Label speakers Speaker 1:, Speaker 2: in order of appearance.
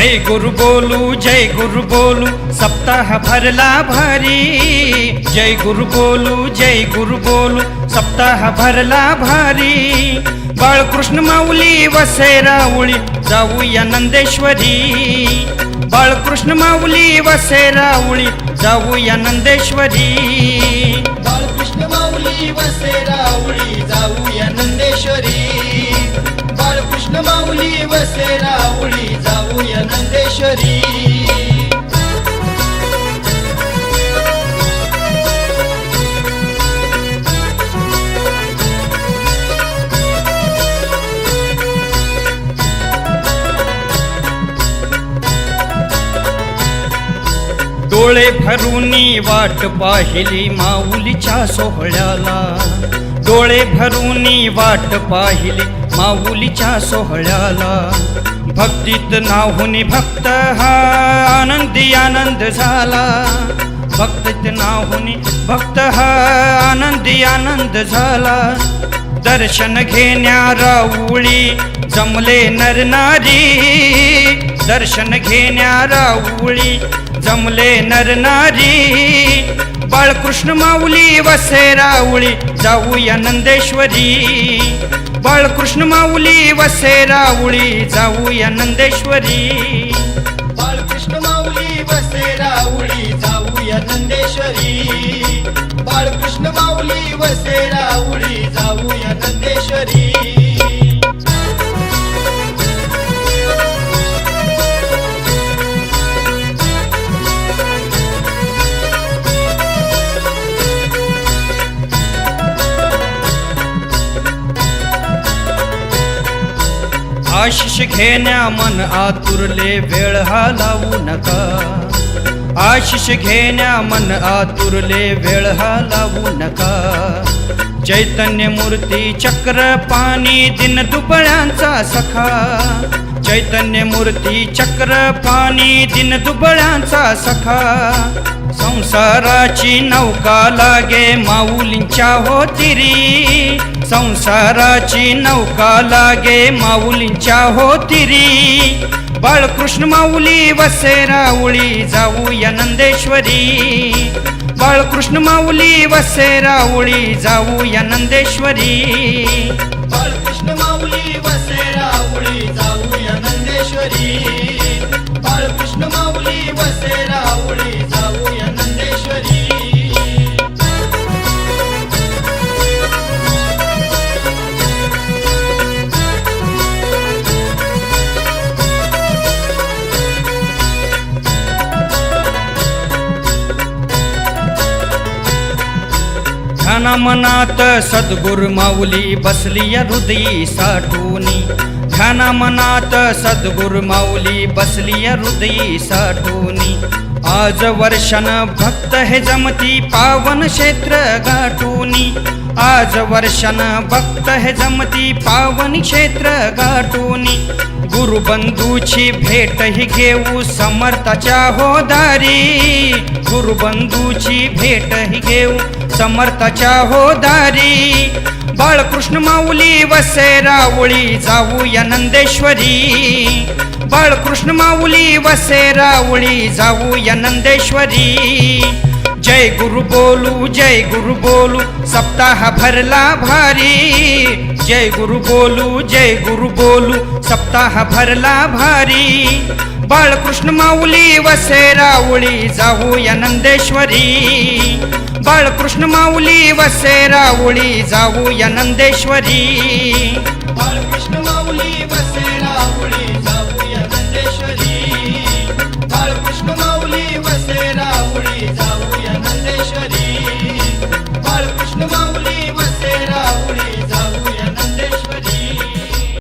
Speaker 1: जय गुरु बोलू सप्ताह भरला भारी। जय गुरु बोलू सप्ताह भरला भारी। बाळकृष्ण माऊली वसे राऊळी जाऊया नंदेश्वरी। बाळकृष्ण माऊली वसे राऊळी जाऊया नंदेश्वरी।
Speaker 2: बाळकृष्ण माऊली वसे राऊळी जाऊया नंदेश्वरी। बाळकृष्ण माऊली वसे राऊळी जाऊया नंदेश्वरी।
Speaker 1: डोळे भरूनी वाट पाहिली माऊलीच्या सोहळ्याला। डोळे भरूनी वाट पाहिली माऊलीच्या सोहळ्याला। भक्तीत नाहुनी भक्त हा आनंदी आनंद झाला। भक्तीत नाहुनी भक्त हा आनंदी आनंद झाला। दर्शन घेण्या राऊळी जमले नर नारी। दर्शन घेण्या राऊळी जमले नर नारी। बाळकृष्ण माऊली वसे राऊळी जाऊया नंदेश्वरी। बाळकृष्ण माऊली वसे राऊळी जाऊया नंदेश्वरी।
Speaker 2: बाळकृष्ण माऊली वसे राऊळी जाऊया नंदेश्वरी। बाळकृष्ण माऊली वसे राऊळी जाऊया नंदेश्वरी।
Speaker 1: आशिष घेण्या मन आतुरले वेळ हा लावू नका। आशिष घेण्या मन आतुरले वेळ हा लावू नका। चैतन्य मूर्ती चक्र पाणी दिन दुबळ्यांचा सखा। चैतन्य मूर्ती चक्र पाणी दिन दुबळ्यांचा सखा। संसाराची नौका लागे माऊलींच्या होतिरी। संसाराची नौका लागे माऊलींच्या होतिरी। बाळकृष्ण माऊली वसे राऊळी जाऊया नंदेश्वरी। बाळकृष्ण माऊली वसे राऊळी जाऊया नंदेश्वरी।
Speaker 2: बाळकृष्ण माऊली वसे राऊळी जाऊया नंदेश्वरी। बाळकृष्ण माऊली वसे राऊळी जाऊया नंदेश्वरी।
Speaker 1: ध्याना मनात सद्गुरु माऊली बसली या हृदयी साठवूनी। ध्याना मनात सद्गुरु माऊली बसली या हृदयी साठवूनी। आज वर्षन भक्त हे जमती पावन क्षेत्र गाठूनी। आज वर्षन भक्त हे जमती पावन क्षेत्र गाठूनी। गुरुबंधूची भेट ही घेऊ समर्थाच्या होदारी। गुरुबंधूची भेट ही घेऊ समर्थाच्या होदारी। बाळकृष्ण माऊली वसे राऊळी जाऊया नंदेश्वरी। बाळकृष्ण माऊली वसे राऊळी जाऊया नंदेश्वरी। जय गुरु बोलू सप्ताह भरला भारी। जय गुरु बोलू सप्ताह भरला भारी। बाळकृष्ण माऊली वसे राऊळी जाऊया नंदेश्वरी। बाळकृष्ण माऊली वसे राऊळी जाऊया नंदेश्वरी।
Speaker 2: बाळकृष्ण